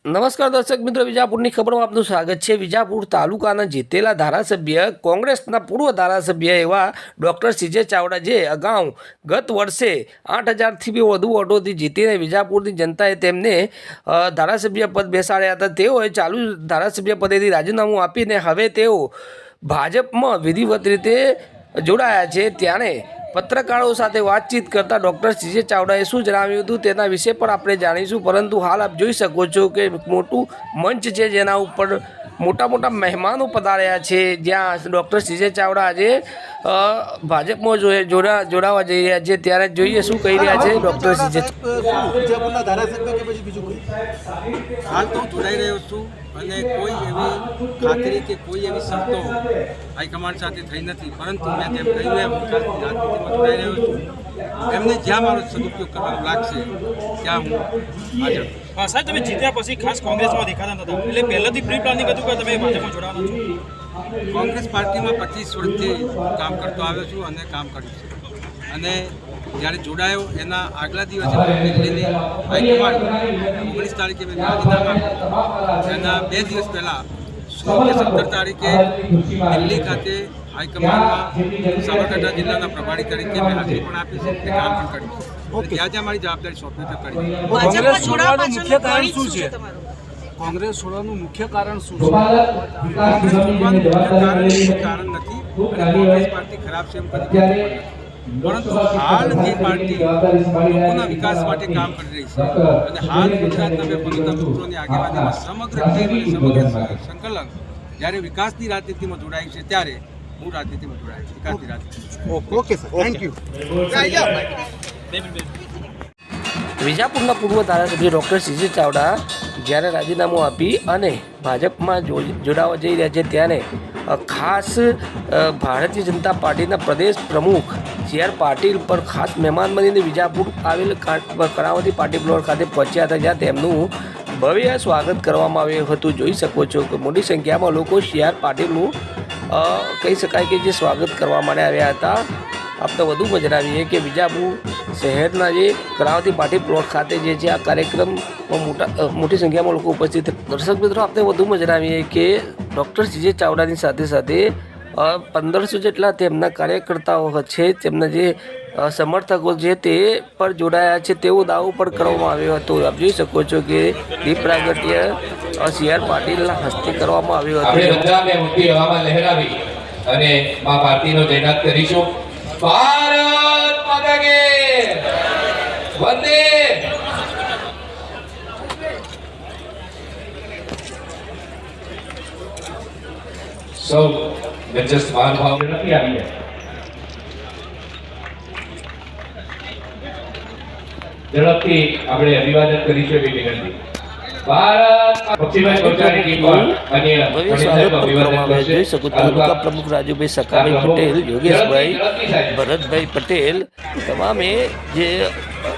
નમસ્કાર દર્શક મિત્રો, વિજાપુરની ખબરમાં આપનું સ્વાગત છે। વિજાપુર તાલુકાના જીતેલા ધારાસભ્ય કોંગ્રેસના પૂર્વ ધારાસભ્ય એવા ડૉક્ટર સીજે ચાવડા જે અગાઉ ગત વર્ષે 8,000થી બી વધુ વોટોથી જીતીને વિજાપુરની જનતાએ તેમને ધારાસભ્ય પદ બેસાડ્યા હતા। તેઓએ ચાલુ ધારાસભ્ય પદેથી રાજીનામું આપીને હવે તેઓ ભાજપમાં વિધિવત રીતે જોડાયા છે। ત્યારે પત્રકારો સાથે વાતચીત કરતા ડૉક્ટર સીજે ચાવડાએ શું જણાવ્યું હતું તેના વિશે પણ આપણે જાણીશું। પરંતુ હાલ આપ જોઈ શકો છો કે મોટું મંચ છે જેના ઉપર મોટા મોટા મહેમાનો પધાર્યા છે, જ્યાં ડૉક્ટર સીજે ચાવડા આજે ભાજપમાં જોડાવા જઈ રહ્યા છે। ત્યારે જોઈએ શું કહી રહ્યા છે ડૉક્ટર સીજે। વિજાપુરના ધારાસભ્ય કે પછી બીજું કોઈ હાલ તો જોડાઈ રહ્યો છું અને કોઈ એવી ખાતરી કે કોઈ એવી શરતો હાઈકમાન્ડ સાથે થઈ નથી, પરંતુ મેં જેમ કહ્યું એમ વિકાસની રાજનીતિમાં જોડાઈ રહ્યો છું। એમને જ્યાં મારો સદુપયોગ કરવાનો લાગશે ત્યાં હું હાજર। સાહેબ, તમે જીત્યા પછી ખાસ કોંગ્રેસમાં દેખાતા નતા, એટલે પહેલાથી પ્રી પ્લાનિંગ હતું કે તમે ભાજપમાં જોડાવાના છો? કોંગ્રેસ પાર્ટીમાં 25 વર્ષથી કામ કરતો આવ્યો છું અને કામ કર્યું છે, અને જ્યારે જોડાયો એના આગલા દિવસે દિલ્હીની હાઈકમાન્ડ 19 તારીખે મેં રાજીનામા આપ્યું। એના 2 દિવસ પહેલાં 16 કે 17 તારીખે દિલ્હી ખાતે હાઈકમાન્ડમાં સાબરકાંઠા જિલ્લાના પ્રભારી તરીકે મેં હાજરી પણ આપી છે, તે કામ પણ કર્યું છે। જ્યાં જ્યાં મારી જવાબદારી સોંપી તે કરી। કોંગ્રેસ છોડવાનું મુખ્ય કારણ શું છે? કોંગ્રેસ છોડવાનું મુખ્ય કારણ શું છે? કોંગ્રેસ છોડવાનું મુખ્ય કારણ નથી, અને કોંગ્રેસ પાર્ટી ખરાબ છે એમ કદી કહેતી પણ નથી, પરંતુ હાલ જે પાર્ટી લોકોના વિકાસ માટે કામ કરી રહી છે અને હાલ ગુજરાતના બે પવિત્ર પુત્રોની આગેવાનીમાં સમગ્ર ટીમ અને સમગ્ર સંકલન જ્યારે વિકાસની રાજનીતિમાં જોડાયું છે ત્યારે હું રાજનીતિમાં જોડાયો છું, વિકાસની રાજનીતિમાં। Okay sir, thank you. વિજાપુરના પૂર્વ ધારાસભ્ય ડૉક્ટર સીજે ચાવડા જ્યારે રાજીનામું આપી અને ભાજપમાં જોડાવા જઈ રહ્યા છે, ત્યારે ખાસ ભારતીય જનતા પાર્ટીના પ્રદેશ પ્રમુખ સી.આર. પાટીલ પર ખાસ મહેમાન બનીને વિજાપુર આવેલ કર્ણાવતી પાર્ટી પ્લોટ ખાતે પહોંચ્યા હતા, જ્યાં તેમનું ભવ્ય સ્વાગત કરવામાં આવ્યું હતું। જોઈ શકો છો કે મોટી સંખ્યામાં લોકો સી.આર. પાટીલનું કહી શકાય કે જે સ્વાગત કરવા માટે આવ્યા હતા। આપણે વધુમાં જણાવીએ કે વિજાપુર શહેરના જે કર્ણાવતી પાર્ટી પ્લોટ ખાતે જે છે આ કાર્યક્રમમાં મોટી સંખ્યામાં લોકો ઉપસ્થિત। દર્શક મિત્રો, આપણે વધુમાં જણાવીએ કે ડૉક્ટર સીજે ચાવડાની સાથે સાથે 1500 જેટલા તેમના કાર્યકર્તાઓ છે, તેમના જે સમર્થકો છે તે પર જોડાયા છે તેવો દાવો પણ કરવામાં આવ્યો હતો। આપ જોઈ શકો છો કે દીપ પ્રાગટ્ય સી.આર. પાટીલના હસ્તે કરવામાં આવ્યો હતો। આપણે બધાને ઊંચી હવામાં લહેરાવી અને મા ભારતીનો જયનાથ કરીશું। ભારત માતા કી વંદે। સૌ ગજસ મહાનુભાવો નથી આવી ઝડપથી આપણે અભિવાદન કરીશું એવી વિનંતી। તાલુકા પ્રમુખ રાજુભાઈ સકાભાઈ પટેલ, યોગેશભાઈ, ભરતભાઈ પટેલ, તમામે જે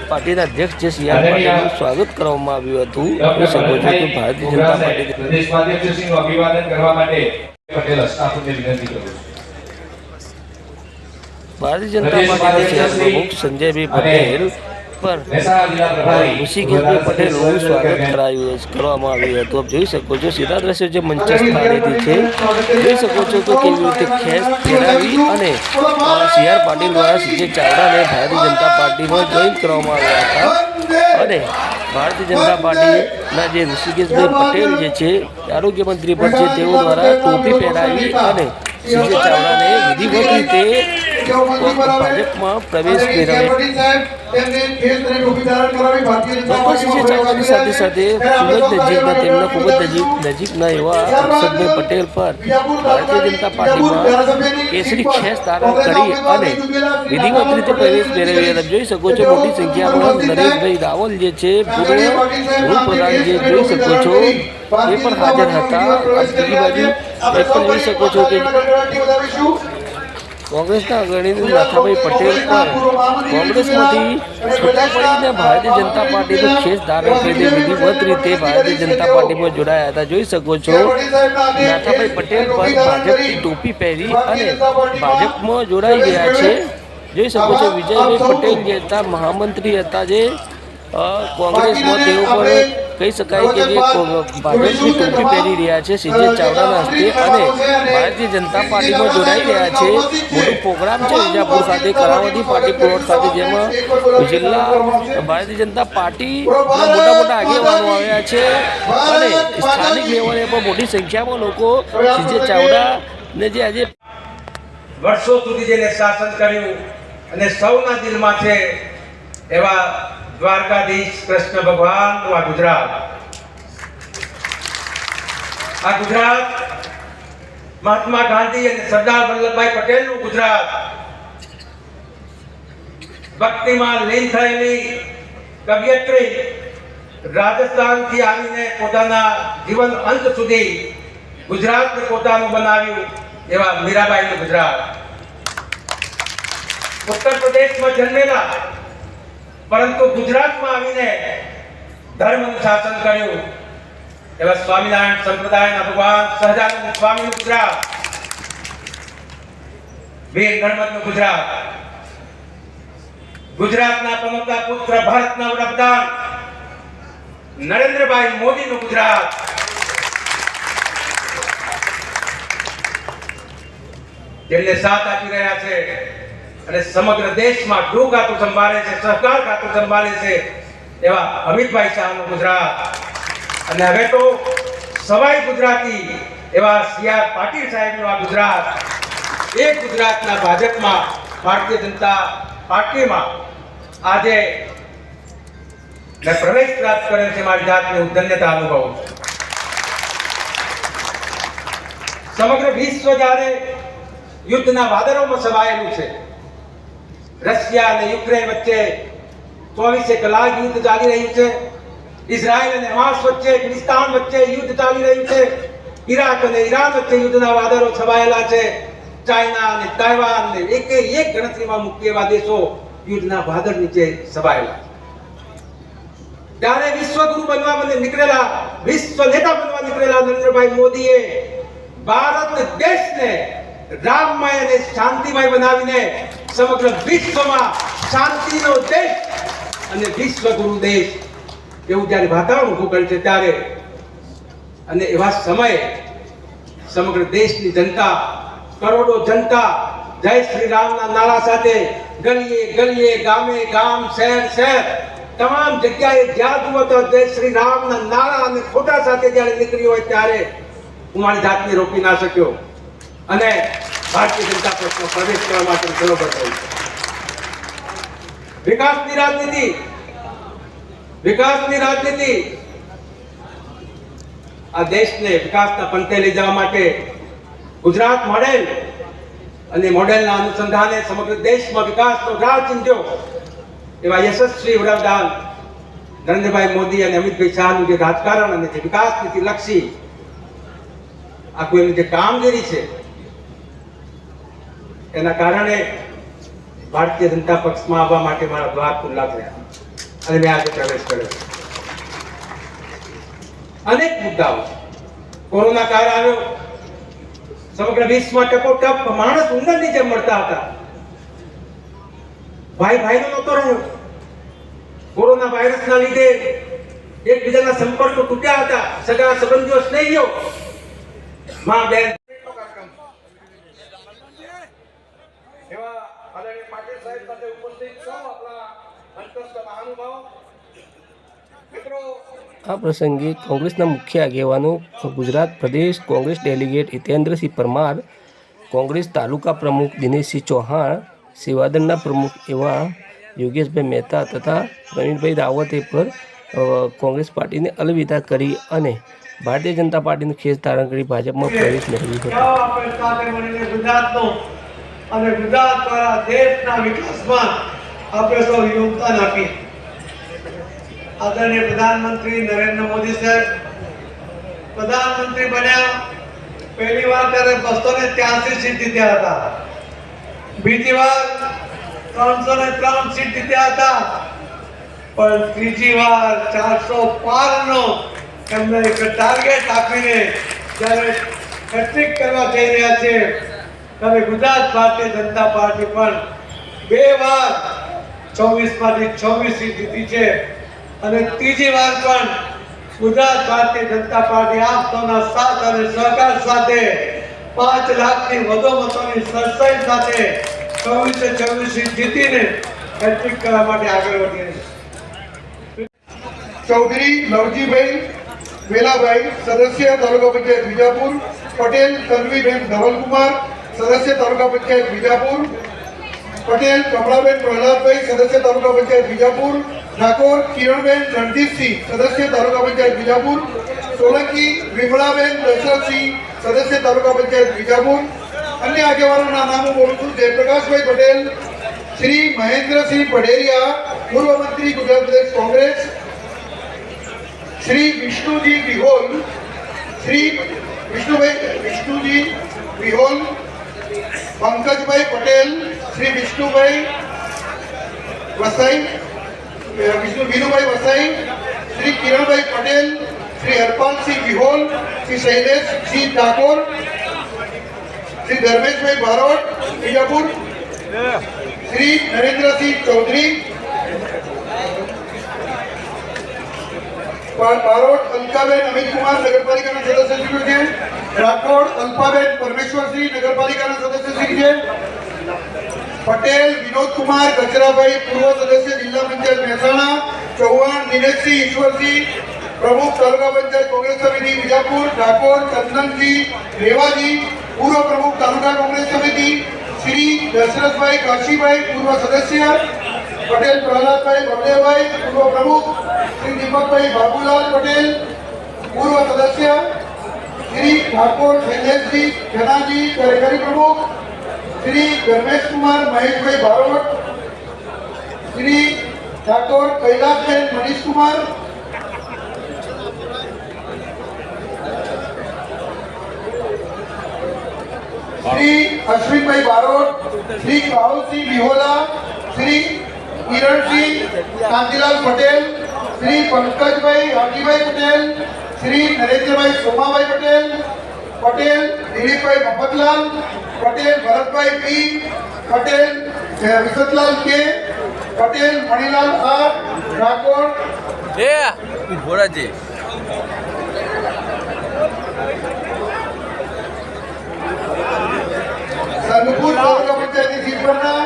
પાર્ટીના અધ્યક્ષ છે સી.આર. પાટીલનું સ્વાગત કરવામાં આવ્યું હતું। જોઈ શકો છો કે ભારતીય જનતા પાર્ટી પ્રદેશનું અભિવાદન કરવા માટે પટેલ હસ્તાપુરને વિનંતી કરું છું। ભારતીય જનતા પાર્ટીના પ્રમુખ સંજયભાઈ પટેલ પર ઋષિકેશભાઈ પટેલનું સ્વાગત કરવામાં આવ્યું હતું। આપ જોઈ શકો છો સીધા દ્રશ્યો જે મંચસ્થ સ્થાનેથી છે, જોઈ શકો છો કે કેવી રીતે ખેસ પહેરાવી અને સી.આર. પાટીલ દ્વારા સીજે ચાવડાને ભારતીય જનતા પાર્ટીમાં જોઈન કરવામાં આવ્યા હતા। અને ભારતીય જનતા પાર્ટીના જે ઋષિકેશભાઈ પટેલ જે છે આરોગ્ય મંત્રી પણ છે, તેઓ દ્વારા ટોપી પહેરાવી અને સીજે ચાવડાને વિધિવત રીતે ભાજપમાં પ્રવેશ મેળવ્યો। ડૉક્ટર સીજે ચાવડાની સાથે સાથે ખૂબ જ નજીકના એવા હર્ષદભાઈ પટેલ પર ભારતીય જનતા પાર્ટીમાં કેસરી ખેસ ધારણ કરી અને વિધિવત રીતે પ્રવેશ મેળવ્યો। જોઈ શકો છો મોટી સંખ્યામાં નરેશભાઈ રાવલ જે છે પૂર્વ ગૃહપ્રધાન જે જોઈ શકો છો એ પણ હાજર હતા। બીજી બાજુ એ પણ જોઈ શકો છો કે કોંગ્રેસના અગ્રણી નાથાભાઈ પટેલ પર કોંગ્રેસમાંથી છૂટા પડીને ભારતીય જનતા પાર્ટીનો ખેસ ધારણ કરીને વિધિવત રીતે ભારતીય જનતા પાર્ટીમાં જોડાયા હતા। જોઈ શકો છો નાથાભાઈ પટેલ પર ભાજપની ટોપી પહેરી અને ભાજપમાં જોડાઈ ગયા છે। જોઈ શકો છો વિજયભાઈ પટેલ જે હતા મહામંત્રી હતા, જે કોંગ્રેસમાં તેઓ પર કહી શકાય કે જે ભાજપની ટોપી પહેરી રહ્યા છે સીજે ચાવડાના હસ્તે અને ભારતીય જનતા પાર્ટીમાં જોડાઈ રહ્યા છે. મોટું પ્રોગ્રામ છે વિજાપુર ખાતે કરાવતી પાર્ટી પ્લોટ ખાતે, જેમાં જિલ્લા ભારતીય જનતા પાર્ટીના મોટા મોટા આગેવાનો આવ્યા છે અને સ્થાનિક લેવલે પણ મોટી સંખ્યામાં લોકો સીજે ચાવડાને જે આજે વર્ષો સુધી જેને શાસન કર્યું અને સૌના દિલમાં છે એવા દ્વારકાધીશ કૃષ્ણ ભગવાનનું આ ગુજરાત, મહાત્મા ગાંધી અને સરદાર વલ્લભભાઈ પટેલનું ગુજરાત, ભક્તિમાં લીન થયેલી કવિયત્રી રાજસ્થાનથી આવીને પોતાના જીવન અંત સુધી ગુજરાતને પોતાનું બનાવ્યું એવા મીરાબાઈનું ગુજરાત, ઉત્તર પ્રદેશમાં જન્મેલા પરંતુ ગુજરાતમાં આવીને ધર્મનું શાસન કર્યું એવા સ્વામિનારાયણ સંપ્રદાયના ભગવાન સહજાનંદ સ્વામીનું ગુજરાત, વીર નર્મદનું ગુજરાત, ગુજરાતના પનોતા પુત્ર ભારતના વડાપ્રધાન નરેન્દ્રભાઈ મોદીનું ગુજરાત, જેમને સાથ આપી રહ્યા છે અને સમગ્ર દેશમાં ગૃહ ખાતું સંભાળે છે, સહકાર ખાતું સંભાળે છે એવા અમિતભાઈ શાહનું ગુજરાત, અને હવે તો સવાઈ ગુજરાતી એવા સી.આર. પાટીલ સાહેબનું આ ગુજરાત. એ ગુજરાતના ભાજપમાં ભારતીય જનતા પાર્ટીમાં આજે મેં પ્રવેશ પ્રાપ્ત કર્યો છે. મારી જાતને હું ધન્યતા અનુભવું છું. સમગ્ર વિશ્વ જ્યારે યુદ્ધના વાદળોમાં સવાયેલું છે, રશિયા અને યુક્રેન વચ્ચે 24 કલાક યુદ્ધ ચાલી રહ્યું છે, ઇઝરાયલ અને હમાસ વચ્ચે, ફિલિસ્તીન વચ્ચે યુદ્ધ ચાલી રહ્યું છે, ઈરાક અને ઈરાન વચ્ચે યુદ્ધના વાદળો છવાયેલા છે, ચાઇના અને તાઇવાન ને એક ગણતરીમાં મુખ્ય એવા દેશો યુદ્ધના વાદળ નીચે છવાયેલા છે. ત્યારે વિશ્વગુરુ બનવા નીકળેલા, વિશ્વ નેતા બનવા નીકળેલા નરેન્દ્રભાઈ મોદીએ ભારત દેશને રામમય અને શાંતિમય બનાવીને સમગ્ર વિશ્વમાં શાંતિનો દેશ અને વિશ્વગુરુ દેશ એવું જ્યારે વાતાવરણ ઊભું કર્યું છે, ત્યારે અને એવા સમયે સમગ્ર દેશની જનતા, કરોડો જનતા જય શ્રી રામના નારા સાથે ગલીએ ગલીએ, ગામે ગામ, શહેર શહેર, તમામ જગ્યાએ જ્યાં જુઓ તો જય શ્રી રામના નારા અને ફોટા સાથે જ્યારે નીકળી હોય, ત્યારે હું મારી જાતને રોકી ના શક્યો અને ભારતીય જનતા પક્ષમાં પ્રવેશ કરવા માટે બરોબર થયું. વિકાસની રાજનીતિ આ દેશને વિકાસના પંથે લઈ જવા માટે ગુજરાત મોડેલ અને મોડેલના અનુસંધાને સમગ્ર દેશમાં વિકાસનો રાહ ચીંધ્યો એવા યશસ્વી વડાપ્રધાન નરેન્દ્રભાઈ મોદી અને અમિતભાઈ શાહનું જે રાજકારણ અને જે વિકાસ નીતિ લક્ષી આખું એમની જે કામગીરી છે, એના કારણે ભારતીય જનતા પક્ષમાં આવવા માટે મારા દ્વાર ખુલ્લા થયા અને મેં આજે પ્રવેશ કર્યો. અનેક મુદ્દાઓ, કોરોના કાળ આવ્યો, સમગ્ર વિશ્વમાં ટપોટપ માણસ ઉંદરની જેમ મળતા હતા, ભાઈ ભાઈનો નહોતો રહ્યો. કોરોના વાયરસના લીધે એકબીજાના સંપર્કો તૂટ્યા હતા, સગા સંબંધીઓ, સ્નેહીઓ, માં બેન એવા આદરણીય પાટીલ સાહેબ સાથે ઉપસ્થિત સૌ આપણા અંતસ્થ મહાનુભાવો મિત્રો. આ પ્રસંગે કોંગ્રેસના મુખ્ય આગેવાનો, ગુજરાત પ્રદેશ કોંગ્રેસ ડેલિગેટ હિતેન્દ્રસિંહ પરમાર, કોંગ્રેસ તાલુકા પ્રમુખ દિનેશસિંહ ચૌહાણ, સેવાદળના પ્રમુખ એવા યોગેશભાઈ મહેતા તથા પ્રવીણભાઈ રાવતે પર કોંગ્રેસ પાર્ટીને અલવિદા કરી અને ભારતીય જનતા પાર્ટીનું ખેસ ધારણ કરી ભાજપમાં પ્રવેશ મેળવ્યો હતો. અને ગુજરાત દ્વારા દેશના વિકાસમાં આપણે સૌ યોગદાન આપીએ. આદરણીય પ્રધાનમંત્રી નરેન્દ્ર મોદી સાહેબ પ્રધાનમંત્રી બન્યા પહેલી વાર ત્યારે 283 સીટ જીત્યા હતા, બીજી વાર 303 સીટ જીત્યા હતા, પણ ત્રીજી વાર 405 નો એમને એક ટાર્ગેટ આપીને જ્યારે હેટ્રિક કરવા જઈ રહ્યા છે, ત્યારે ગુજરાત ભારતીય જનતા પાર્ટી પણ 2 વાર 24 માંથી 26 સીટ જીતી છે અને ત્રીજી વાર પણ ગુજરાત ભારતીય જનતા પાર્ટી આપ સૌના સાથ અને સહકાર સાથે 5 લાખથી વધુ મતોની સરસાઈ સાથે 24 જીતીને હેટ્રિક કરવા માટે આગળ વધી રહી છે. ચૌધરી લવજીભાઈ વેલાભાઈ સદસ્ય તાલુકા પંચાયત વિજાપુર, પટેલ તન્વીબેન ધવલકુમાર સદસ્ય તાલુકા પંચાયત વિજાપુર, પટેલ કમળાબેન પ્રહલાદભાઈ સદસ્ય તાલુકા પંચાયત વિજાપુર, ઠાકોર કિરણબેન રણજીતસિંહ સદસ્ય તાલુકા પંચાયત વિજાપુર, સોલંકી વિમળાબેન દશરથસિંહ સદસ્ય તાલુકા પંચાયત વિજાપુર. અન્ય આગેવાનોના નામો બોલું છું. જયપ્રકાશભાઈ પટેલ, શ્રી મહેન્દ્રસિંહ પઢેરિયા પૂર્વ મંત્રી ગુજરાત પ્રદેશ કોંગ્રેસ, શ્રી વિષ્ણુજી વિહોલ, શ્રી વિષ્ણુજી વિહોલ, પંકજભાઈ પટેલ, શ્રી વિષ્ણુભાઈ વસાઈ, વિનુભાઈ વસાઈ, શ્રી કિરણભાઈ પટેલ, શ્રી હરપાલસિંહ વિહોલ, શ્રી શૈલેષસિંહ ઠાકોર, શ્રી ધર્મેશભાઈ બારોટ વિજાપુર, શ્રી નરેન્દ્રસિંહ ચૌધરી, બારોટ અલકાબેન અમિતકુમાર નગરપાલિકાના સદસ્યશ્રી છે, રાઠોડ અલ્પાબેન પરમેશ્વરસિંહ નગરપાલિકાના સદસ્યશ્રી છે, પટેલ વિનોદકુમાર ગજરાભાઈ પૂર્વ સદસ્ય જિલ્લા પંચાયત મહેસાણા, ચૌહાણ દિનેશસિંહ ઈશ્વરસિંહ પ્રમુખ તાલુકા પંચાયત કોંગ્રેસ સમિતિ વિજાપુર, ઠાકોર ચંદનજી રેવાજી પૂર્વ પ્રમુખ તાલુકા કોંગ્રેસ સમિતિ, શ્રી દશરથભાઈ કાશીભાઈ પૂર્વ સદસ્ય, પટેલ પ્રહલાદભાઈ બળદેવભાઈ પૂર્વ પ્રમુખ, શ્રી દીપકભાઈ બાબુલાલ પટેલ પૂર્વ સદસ્ય, શ્રી ઠાકોર શૈલેષજી જનાજી કાર્યકારી પ્રમુખ, શ્રી ધર્મેશકુમાર મહેશભાઈ બારોટ, શ્રી ઠાકોર કૈલાસબેન મનીષકુમાર, શ્રી અશ્વિનભાઈ બારોટ, શ્રી કાહુસિંહ વિહોલા, શ્રી કિરણસિંહ કાંતિલાલ પટેલ, શ્રી પંકજભાઈ હાજીભાઈ પટેલ, શ્રી નરેન્દ્રભાઈ સોમાભાઈ પટેલ, પટેલ દિલીપભાઈ મફતલાલ પટેલ, ભરતભાઈ પી પટેલ, વિસતલાલ કે પટેલ, મણીલાલ આર ઠાકોર, સંગપુર તાલુકા પંચાયતની સીટ પરના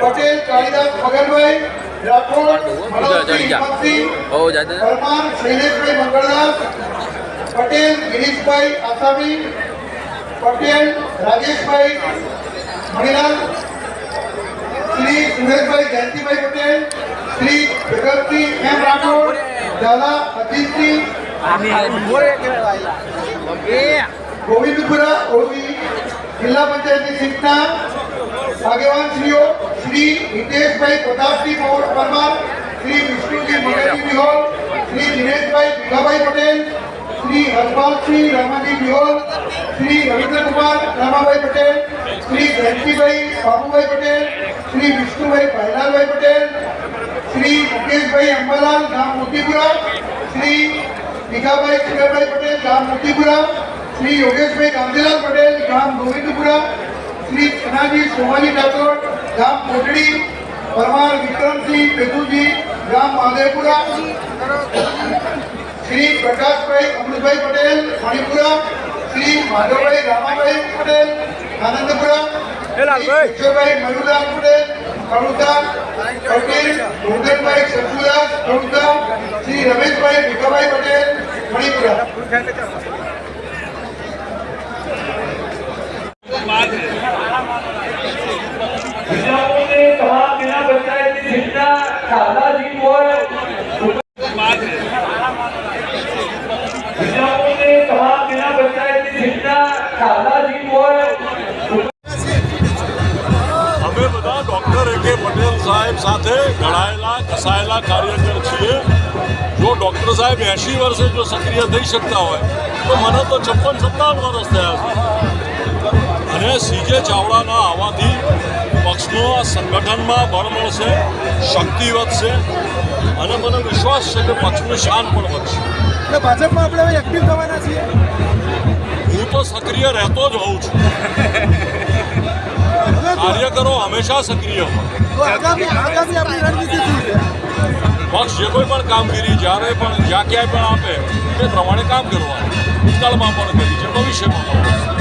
પટેલ કાળીદાસ મગનભાઈ રાઠોડ, મનોજસિંહ હિંમતસિંહ પરમાર, શૈલેષભાઈ મંગળદાસ પટેલ, ગિરીશભાઈ આસામી પટેલ, રાજેશભાઈ મણીલાલ, શ્રી સુરેશભાઈ જયંતિભાઈ પટેલ, શ્રી જગતસિંહ એમ રાઠોડ, ઝાલા અજીતસિંહ ગોવિંદપુરા ઓવી જિલ્લા પંચાયતની સીટના આગેવાન શ્રીઓ શ્રી હિતેશભાઈ પ્રતાપસિંહ પરમાર, શ્રી વિષ્ણુજી મગનજી વિહોલ, શ્રી દિનેશભાઈ ભીખાભાઈ પટેલ, શ્રી હરપાલસિંહ રામાજી વિહોલ, શ્રી રવિન્દ્રકુમાર રામાભાઈ પટેલ, શ્રી જયંતિભાઈ બાબુભાઈ પટેલ, શ્રી વિષ્ણુભાઈ ભાઈલાલભાઈ પટેલ, શ્રી મુકેશભાઈ અંબાલાલ ગામ મોતીપુરા, શ્રી ભીખાભાઈ ચિકરભાઈ પટેલ ગામ મોતીપુરા, શ્રી યોગેશભાઈ ગાંધીલાલ પટેલ ગામ ગોવિંદપુરા, શ્રી ચનાજી સોમાજી ઠાકોર ગામ કોટડી, પરમાર વિક્રમસિંહ પેતુજી ગામ માધેપુરા, શ્રી પ્રકાશભાઈ અમૃતભાઈ પટેલ મણિપુરા, શ્રી માધવભાઈ રામાભાઈ પટેલ આનંદપુરા, ઈશ્વરભાઈ મયુરદાસ પટેલ કડુદા, પટેલ ગોરધનભાઈ શત્રુદાસ કડુદા, શ્રી રમેશભાઈ ભીખાભાઈ પટેલ મણિપુરા. વિજાપુરની તમામ જિલ્લા પંચાયતની સીટના સાદા જીત હોય, વિજાપુરની તમામ જિલ્લા પંચાયતની સીટના સાદા જીત હોય. અમે બધા ડૉક્ટર એ.કે. પટેલ સાહેબ સાથે ઘડાયેલા કસાયેલા કાર્યકર છીએ. જો ડૉક્ટર સાહેબ 80 વર્ષે જો સક્રિય થઈ શકતા હોય તો મને તો 56-57 વર્ષ થયા છે. અને સીજે ચાવડાના આવવાથી પક્ષનો આ સંગઠનમાં બળ મળશે, શક્તિ વધશે અને મને વિશ્વાસ છે કે પક્ષનું શાન પણ વધશે. ભાજપમાં આપણે હવે એક્ટિવ થવાના છીએ. હું તો સક્રિય રહેતો જ હોઉં છું. કાર્યકરો હંમેશા સક્રિય હોય. આગામી આપણી રણનીતિ શું છે? પક્ષ જે કોઈ પણ કામગીરી જ્યારે પણ જ્યાં ક્યાંય પણ આપે તે પ્રમાણે કામ કરવાનું ભૂતકાળમાં પણ કરી છે ભવિષ્યમાં પણ કરશે.